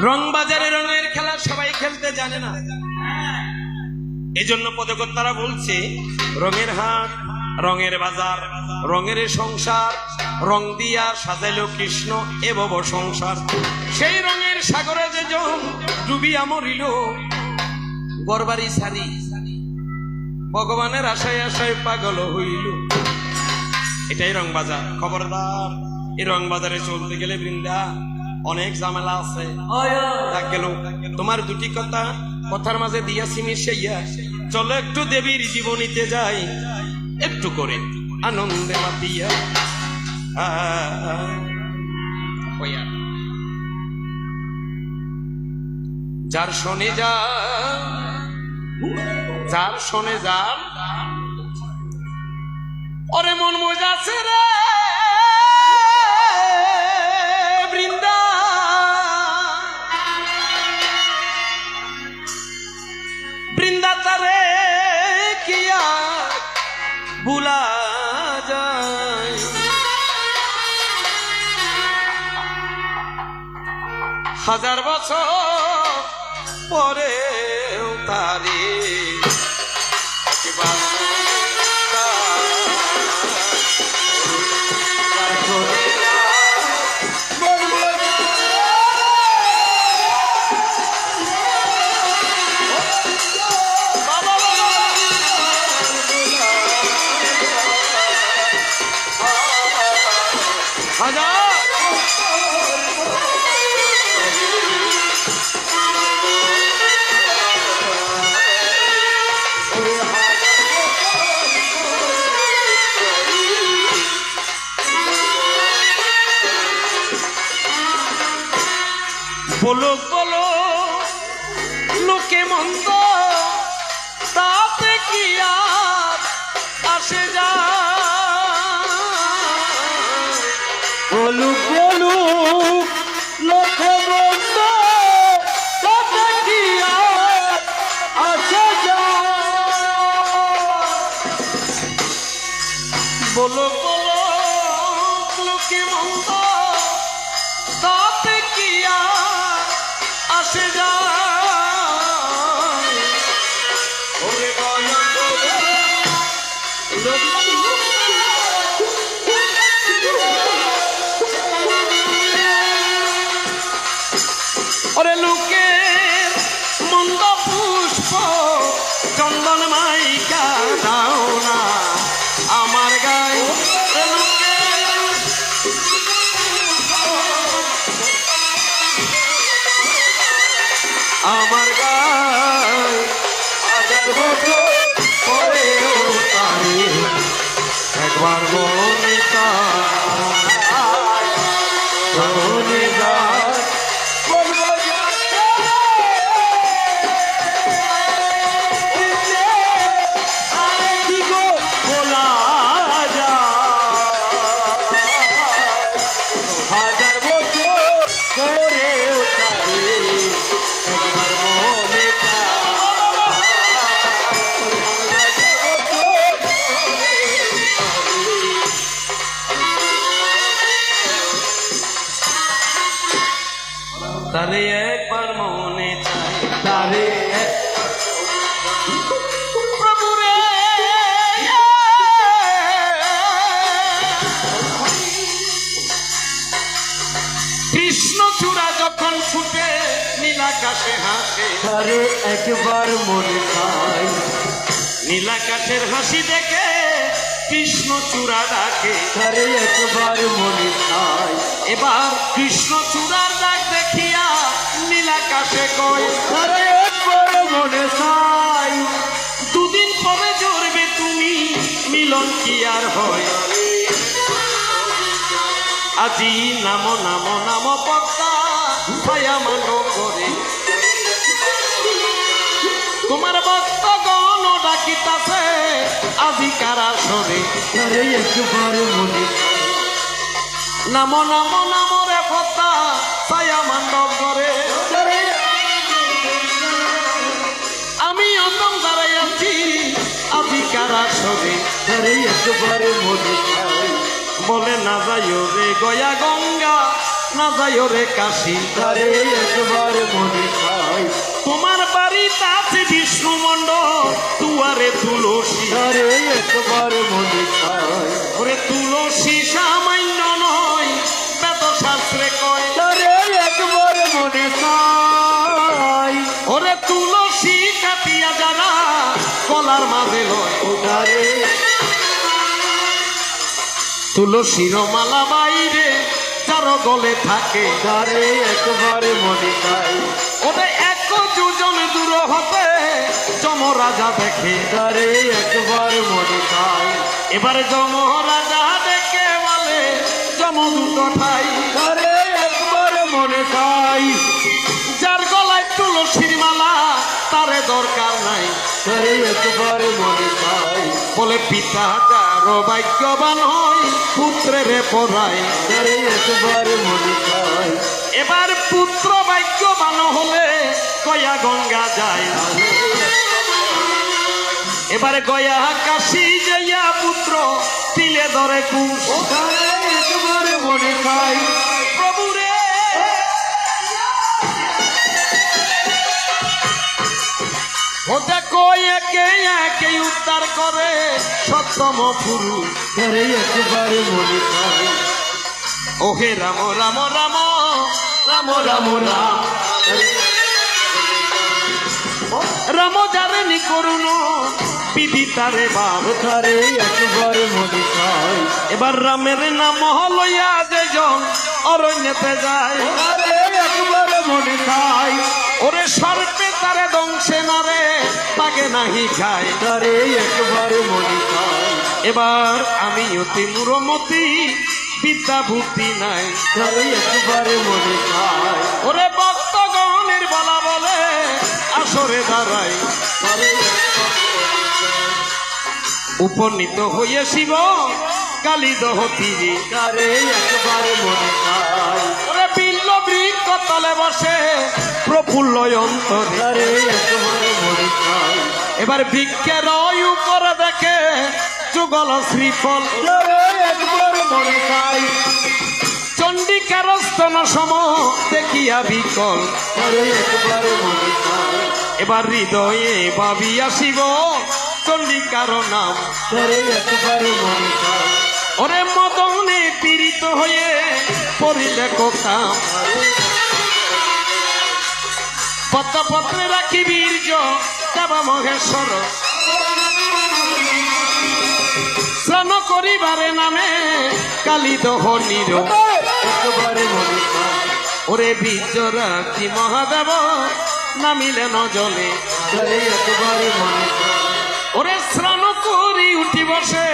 রং বাজারে রঙের খেলা সবাই খেলতে জানে না, এজন্য পদকর্তারা বলছে রঙের হাট, রঙের বাজার, রঙের সংসার, রং দিয়া সাজাইল কৃষ্ণ এ ভব সংসার। সেই রঙের সাগরে যে জন ডুবিয়া মরিল, গরবারি সারি ভগবানের আশায় আশায় পাগল হইল। এটাই রং বাজার। খবরদার, এই রং বাজারে চলতে গেলে বৃন্দা অনেক ঝামেলা আছে। গেল তোমার দুটি কথার মাঝে দিয়াছি মিশাইয়া, চলো একটু দেবীর জীবনীতে যাই, একটু করে আনন্দে মাতিয়া। যার শোনে যা, যার শোনে যান, ওরে মন মজাছে রে বৃন্দা, বৃন্দা তারে কিয়া ভুলা যায়। হাজার বছর পরে তারে বলো বলো লোকে মন্দ, তাতে কি আর আসে যায়। বলুক বলুক লোকে মন্দ, তাতে কি আর আসে যায়। বলো বলো লোকে মন্দ, তাতে কি আর আসে যায়। ওরে গয়া ওরে লোকের মন্দ পুষ্প চন্দন মাইকা দাও না আমার গায়ে। আমার গায়ে হাজার বছর পরেও তারে একবার মনে মনে যায়। তারে একবার মনে চাই, তারে প্রভুরে কৃষ্ণচূড়া যখন ফুটে নীলাকাশে হাসে, তারে একবার মনে চাই। নীলাকাশের হাসি দেখে কৃষ্ণচূড়া ডাকে, তারে একবার মনে চাই। এবার কৃষ্ণচূড়ার ডাক দেখিয়া নীলাকাশে কয়, তারে একবার মনে চাই। দুদিন পরে জড়বে তুমি, মিলন কি আর হয়। আজি নামো নামো নামো পদ্মা ছায়া মানো করে, তোমার ভক্তগণ ডাকিতাছে আজি কারা সরে। তারে একবার মনে চাই। নামো নামো নামো রে পদ্মা ছায়া মান্ডব করে, আমি অন্তম দাঁড়াই আছি কার আসরে আরে একবার মনে চাই বলে না যাইও রে গয়া গঙ্গা না যাইও রে কাশী আরে একবার মনে চাই তোমার বাড়িতে আছে বিষ্ণু মণ্ডল তুয়ারে তুলসী আরে একবার মনে চাই ওরে তুলসী সামান্য নয় বেদ শাস্ত্রে কয় আরে একবার মনে চাই ওরে তুলসী কাটিয়া যারা কলার মাঝে লয় আরে তুলসীর মালা বাইরে যার গলে থাকে আরে একবার মনে চাই ওরে এক যোজন দূর হতে যমরাজা দেখে আরে একবার মনে চাই এবারে যমরাজা দেখে বলে যমদূত ঠাই আরে একবার মনে চাই যার গলায় তুলসীর মালা তারে দরকার নাই আরে একবার মনে চাই বলে পিতা যার ভাগ্যবান হয় পুত্রের পড়ায় আরে একবার মনে চাই এবার পুত্র ভাগ্যবান হলে গয়া গঙ্গা যায় এবারে গয়া কাশী যাইয়া পুত্র তিলে ধরে কুশ আরে একবার মনে চাই প্রভু রে ও দেখো একে একে উদ্ধার করে সপ্তম পুরুষ আরে একবার মনে চাই ওহে রাম রাম রাম রাম রাম রাম রাম জারেনি করুন বিধি তারে বাপ আরে একবার মনে চাই এবার রামের নাম লইয়া যেজন অরণ্যতে যায় আরে একবার মনে চাই ওরে সর্পে তারে দংশে নারে তাকে নাহি খায় আরে একবার মনে চাই এবার আমি অতি মুরমতি বিদ্যা বুদ্ধি নাই আরে একবার মনে চাই ওরে ভক্তগণের বলা বলে আসরে দাঁড়াই আরে উপনীত হইয়া শিব কালী দহতিজি আরে একবার মনে চাই ওরে বিল্ল বৃক্ষ তলে বসে প্রফুল্ল অন্তরে আরে একবার মনে চাই এবার ভিক্ষের উপরে দেখে যুগল শ্রীফল আরে একবার মনে চাই চণ্ডিকার স্তন সম দেখিয়া বিকল আরে একবার মনে চাই এবার হৃদয়ে ভাবিয়া শিব চণ্ডিকার নাম আরে একবার মনে চাই ওরে মদনে পীড়িত হয়ে পড়িলে কাম পত্রে রাখি বীর্য দেবা মহেশ্বর স্নান করিবারে নামে কালী দহনীর একবার মনে চাই ওরে বীর্য রাখি মহাদেব নামিলেন জলে আরে একবার মনে চাই ওরে স্নান করি উঠি বসে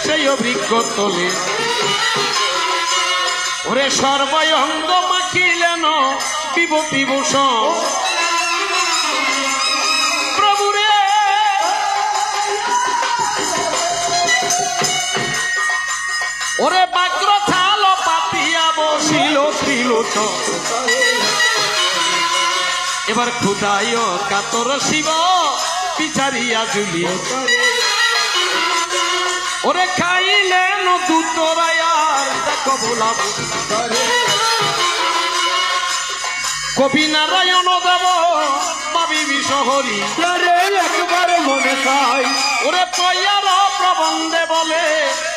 সেই অভিজ্ঞ তোলে ওরে সর্বঙ্গ মাখিলেন বিভূতি ভূষণ প্রভু রে ওরে বাক্র থাল পাতিয়া বসিল ত্রিলোচন এবার ক্ষুদায় কাতর শিব বিচারিয়া জুলিয়ে ওরে খাইলেন দুতরায়ার দেখো ভোলাব কবি নারায়ণ দেব ভাবিবি শহরী আরে একবার মনে চাই ওরে তৈয়ার প্রবন্ধে বলে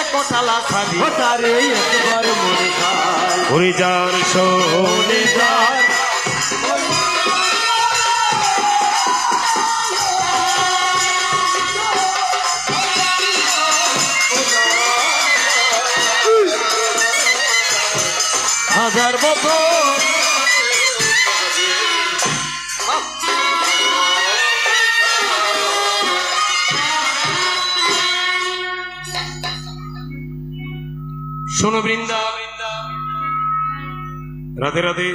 একটালা খালি আরে একবার মনে চাই ওরে যার শোনে যার হাজার বছর শোনো বৃন্দা রাধে রাধে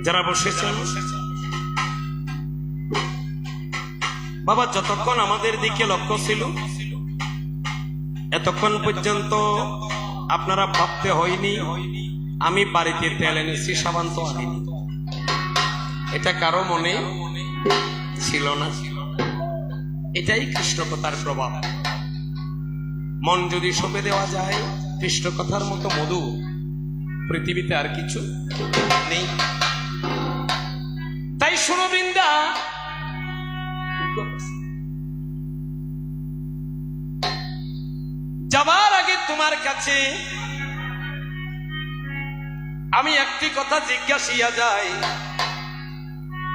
যারা বসেছেন বাবা যতক্ষণ আমাদের দিকে লক্ষ্য ছিল এতক্ষণ পর্যন্ত আপনারা ভাবতে হয়নি আমি বাড়িতে তেল এনেছি সাবান তো আনিনি এটা কারো মনে ছিল না এটাই কৃষ্ণ কথার প্রভাব। মন যদি সঁপে দেওয়া যায় কৃষ্ণ কথার মতো মধু পৃথিবীতে আর কিছু নেই। তাই শোনো বৃন্দা, যাবার আগে তোমার কাছে আমি একটি কথা জিজ্ঞাসিয়া যাই,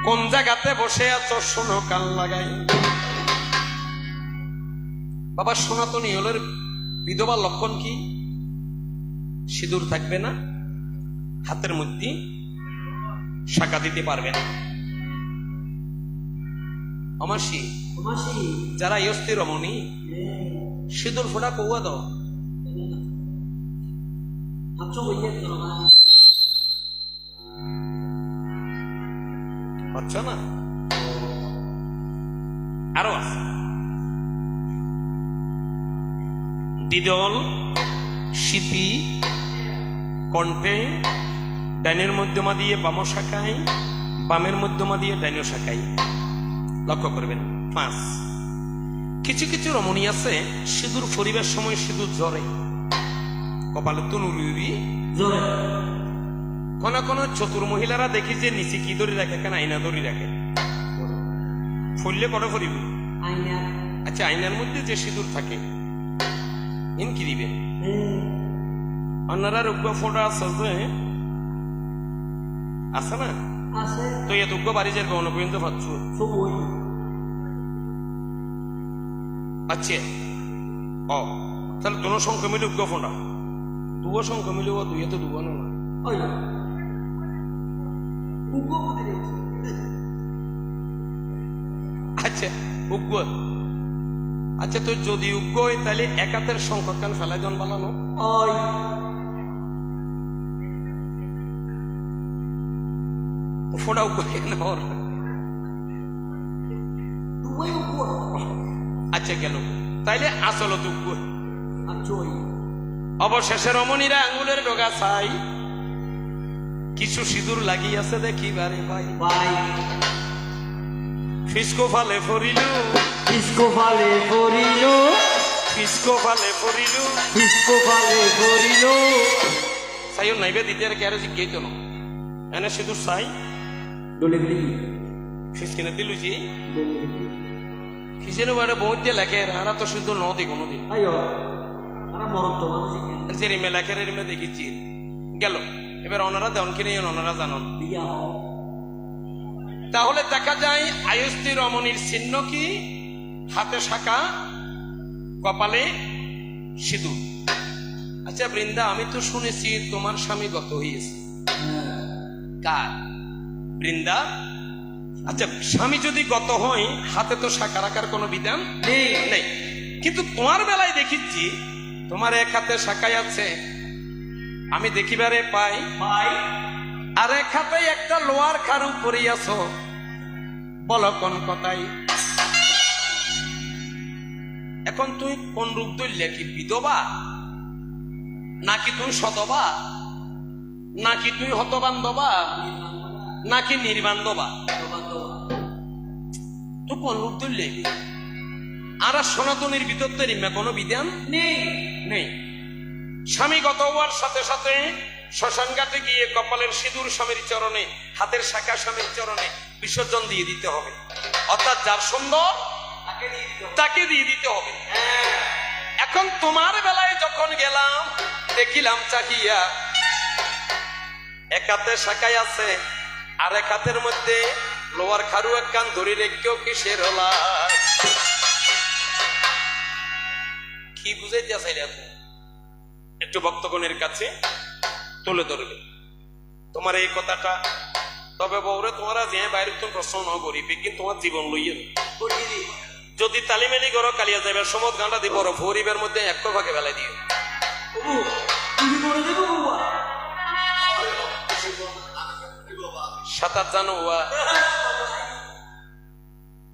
কোন জায়গাতে বসে আছো শোনো কান লাগাই। বাবা সনাতনী হলের বিধবা লক্ষণ কি? সিঁদুর থাকবে না, হাতের মধ্যে শাখা দিতে পারবে না। আমাসি যারা ইয়স্তি রমণী সিঁদুর ফোটা কৌয়া দাও। আচ্ছা না, আরো আছে দিদল শীতি কণ্ঠে, ডাইনের মধ্যমা দিয়ে বাম শাখায়, বামের মধ্যমা দিয়ে ডাইন শাখায়। লক্ষ্য করবেন 5। কিছু কিছু রমণী আছে সিঁদুর ফরিবার সময় সিঁদুর ঝরে, কপালে তনুরি ঝরে। কোন কোন চতুর মহিলারা দেখি যে নিচে কি ধরে রাখে, কেন আয়না ধরে রাখে, ফললে কটা ফরিব। আচ্ছা আয়নার মধ্যে যে সিঁদুর থাকে ইন কি দিবে? অন্যরা রোগ্য ফোটা আছে যে আছে না, তো এ দুঃখ বাড়ি যাবে অন্য পর্যন্ত পাচ্ছ। আচ্ছা ও তাহলে দোনো সংখ্যা মিলে উগ্র ফোটা, দুয়ো সংখ্যা মিলে ও দুইয়ে তো দুবো না। আচ্ছা উগ্র, আচ্ছা তো যদি উগ্র হয় তাহলে একাতের সংখ্যা কেন ফেলা জন বানানো? ফোটা উগ্র কেন? আচ্ছা গেল, তাইলে আসল উগ্র। অবশেষে রমণীরা আঙ্গুলের ডগা চাই কিছু সিঁদুর লাগিয়াছে দেখি বারে ভাই ভাই। ফিসকো ফালে ফরিল, ফিসকো ফালে ফরিল, ফিসকো ফালে ফরিল, ফিসকো ফালে ফরিল। সাইও নাইবে দিতে আর কেন জিজ্ঞেস তো এনে সিঁদুর চাই ডলে গলি ফিসকিনে দিলু জি কিসের বারে বহুত দিয়ে লেখে আর তো শুধু ন দেখো নদী আইও আরা মরম তো মানুষ যে রিমে লেখের রিমে দেখেছি গেল। এবার ওনারা দেন কিনে ওনারা জানন। তাহলে দেখা যায় আয়ুষ্টি রমণীর চিহ্ন কি? হাতে শাখা, কপালে সিঁদুর। আচ্ছা বৃন্দা, আমি তো শুনেছি তোমার স্বামী গত হয়েছে। কার? বৃন্দা। আচ্ছা স্বামী যদি গত হয় হাতে তো শাখা রাখার কোনো বিধান নেই, কিন্তু তোমার বেলায় দেখিছি তোমার এক হাতে শাখায় আছে, আমি দেখিবারে পাই আর এক হাতে একটা লোহার খারু পরিয়াছ। বলো কোন কথাই? এখন তুই কোন রূপ ধরলে? কি বিধবা, নাকি তুই সতবা, নাকি তুই হতবান্ধবা, নাকি নির্বান্ধবা? তুই কোন রূপ ধরলে? আর সনাতনীর ভিতর তো রিমা কোনো বিধান নেই। স্বামী গত হওয়ার সাথে সাথে শ্মশান ঘাটে গিয়ে কপালের সিঁদুর স্বামীর চরণে, হাতের শাখা স্বামীর চরণে বিসর্জন দিয়ে দিতে হবে। অর্থাৎ যার সুন্দর তাকে দিয়ে দিতে হবে। এখন তোমার বেলায় যখন গেলাম দেখিলাম চাহিয়া এক হাতে শাখায় আছে আর এক হাতের মধ্যে লোয়ার খারু এক কান ধরে রেখেও কিসের হলা কি বুঝাইতে চাইলে একটু ভক্তগণের কাছে তুলে ধরবে তোমার এই কথাটা। তবে বউরে তোমরা যে বাইরে তুমি প্রশ্ন ন করিবে, কিন্তু তোমার জীবন লইয়ে যদি তালিমেলি করো কালিয়া যাবে সমত গানটা দিব ফরিবের মধ্যে এক ভাগে বেলায় দিও। সাঁতার জানো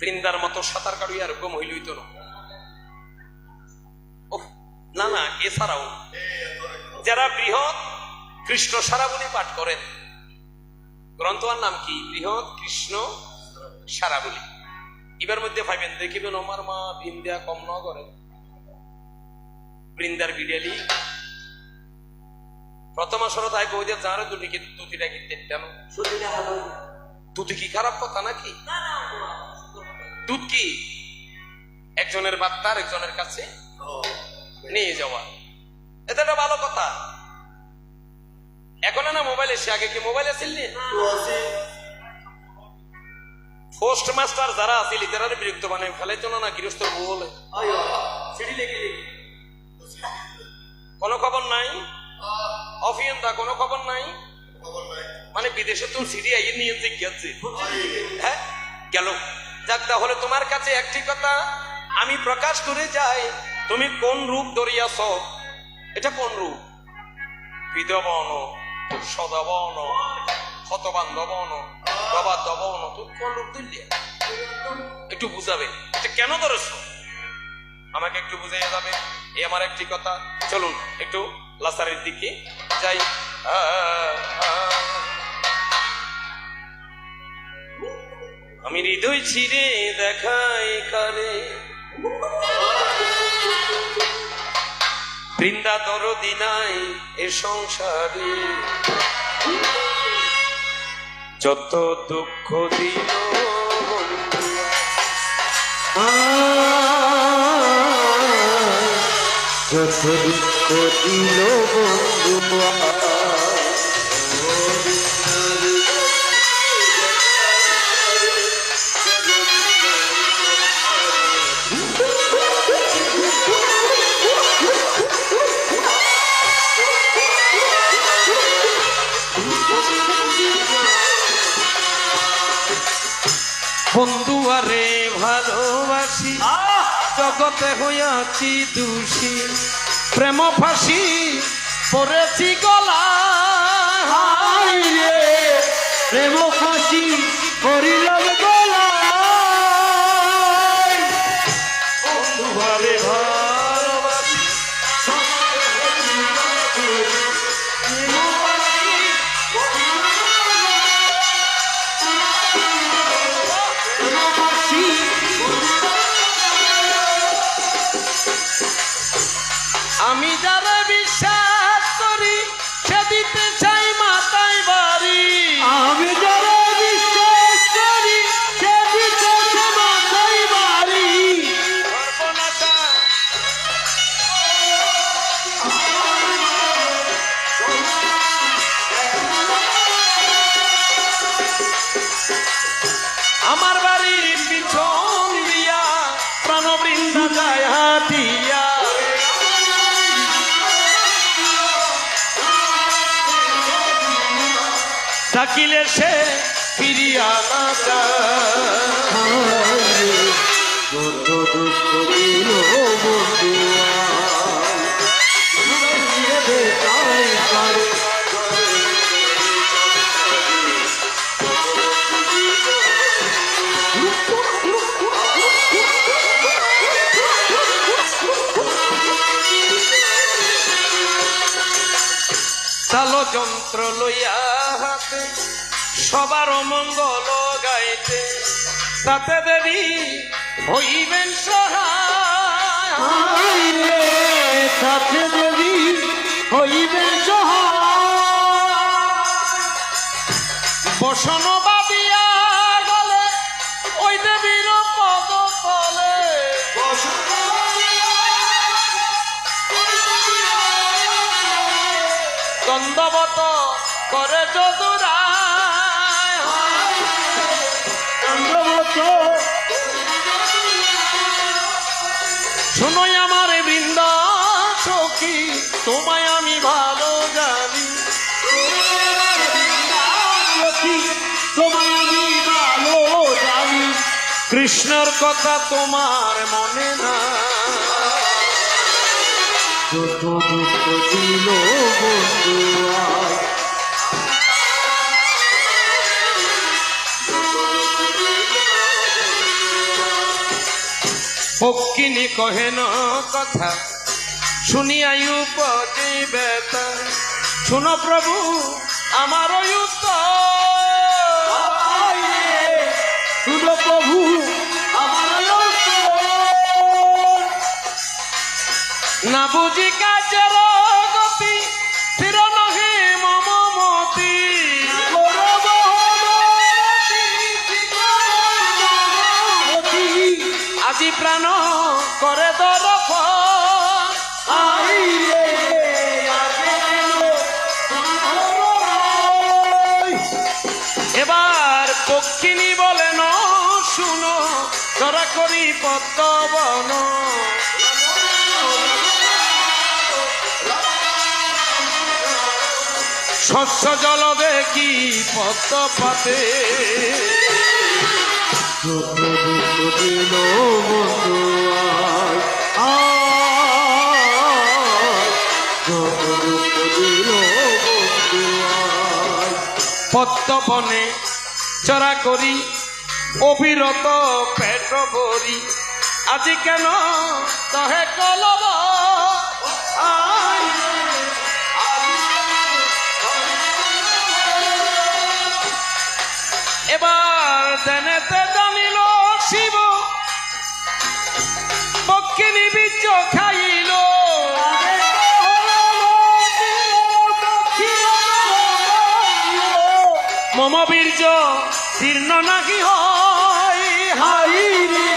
বৃন্দার মতো সাঁতার কাটুই আর কম হইলই তো না। না এছাড়াও যারা বৃহৎ কৃষ্ণ সারাবলী পাঠ করেন, গ্রন্থের নাম কি? বৃহৎ কৃষ্ণ সারাবলী। এবার মধ্যে পাইবেন দেখিবেন আমার মা বৃন্দা কম ন করে বৃন্দার বিড়ালি প্রথম আসলে তাই কই যে যারে দুটিটা কিনতে কেন সত্যি ভালো দুটি কি খারাপ কথা নাকি দুধ কি একজনের বার্তার একজনের কাছে নিয়ে যাওয়া এটা একটা ভালো কথা এখন না মোবাইল এসে আগে কি মোবাইল আসিল পোস্ট মাস্টার যারা আছিল তারা বিরক্ত বানায় ফেলাইতো না গৃহস্থ বলে সিঁড়ি লেগে কোনো খবর নাই অফিয়ন্দা কোনো খবর নাই মানে বিদেশে তো সিডি আইয়ে নিয়ে গেছে হ্যাঁ গেল যাক তাহলে তোমার কাছে একটি কথা আমি প্রকাশ করে যাই তুমি কোন রূপ ধরিয়াছ এটা কোন রূপ বিধবন সদবন হতবান্ধবন প্রবাদবন তুমি কোন রূপ ধরলিয়া একটু বুঝাবে এটা কেন ধরেছ আমাকে একটু বুঝাইয়া যাবে এই আমার একটি কথা চলুন একটু লাসারের দিকে যাই আমি হৃদয় ছিঁড়ে দেখাই কারে বৃন্দা দরদি নাই এ সংসারে যত দুঃখ দিল যত দুঃখ দিল বন্ধু বন্ধু আরে ভালোবাসি জগতে হইয়াছি দোষী প্রেম ফাঁসি পড়েছি গলা প্রেম ফাঁসি করিল গলা বন্ধু আরে ভালোবাসি আমি যারা বিশ্বাস করি সে দিতে চাই মাথায় বাড়ি আমি যারা বিশ্বাস করি সে দিতে মাথায় বাড়ি সর্বনাশা আমার বাড়ির পিছন দিয়া প্রাণবৃন্দা যায় হাতিয়া ডাকিলে সে ফিরিয়া না যায় যত দুঃখ দিল বন্ধু তাল যন্ত্র লইয়া হাতে সবার মঙ্গল গাইতে তাতে দেবী হইবেন সহায় সাথে দেবী হইবে সহায় বসন বাদিয়া গলে ওই দেবীর পদ তলে দণ্ডবত করে যদুরায় শোনোই আমার বৃন্দা সখী তোমায় আমি ভালো জানি তোমায় আমি ভালো জানি কৃষ্ণর কথা তোমার মনে না যত দুঃখ দিল বন্ধু পক্ষিনী কহেন কথা শুনিয়াই উপজে বেতা শুনো প্রভু আমার শুনো প্রভু আমার না বুঝি কাজের গতি স্থির নহে মম মতি আজি প্রাণ করে দরপণ এবার পক্ষিণী বলেন শুনো ধরা করি পদ্মবন শস্য জল দেখি পদ্ম পাতে যত দুঃখ দিল বন্ধু যত দুঃখ দিল বন্ধু পদ্মবনে চরা করি অবিরত পেট ভরি আজি কেন তহে কলব এবার দেনেতে জানিল শিব পক্ষিণী বীর্য খাইল মম বীর্য জীর্ণ নাকি হয় হাই রে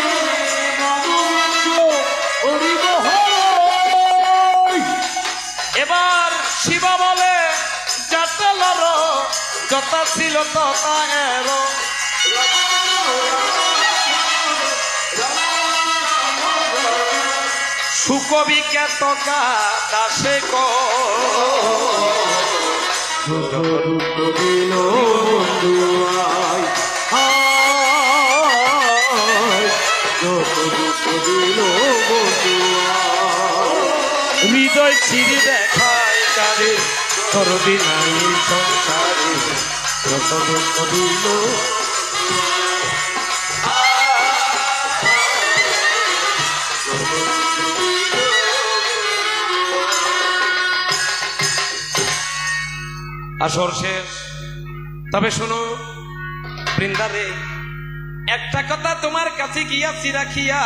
এবার শিব বলে জাতলর যত ছিল তথা এর সুকবি কেতকা দাসে ক যত দুঃখ দিল বন্ধু যত দুঃখ দিল বন্ধু হৃদয় ছিঁড়ে দেখায় কারে করবি নাই সংসারে যত দুঃখ দিল আসর শেষ তবে শোনো বৃন্দারে একটা কথা তোমার কাছে গিয়াছি রাখিয়া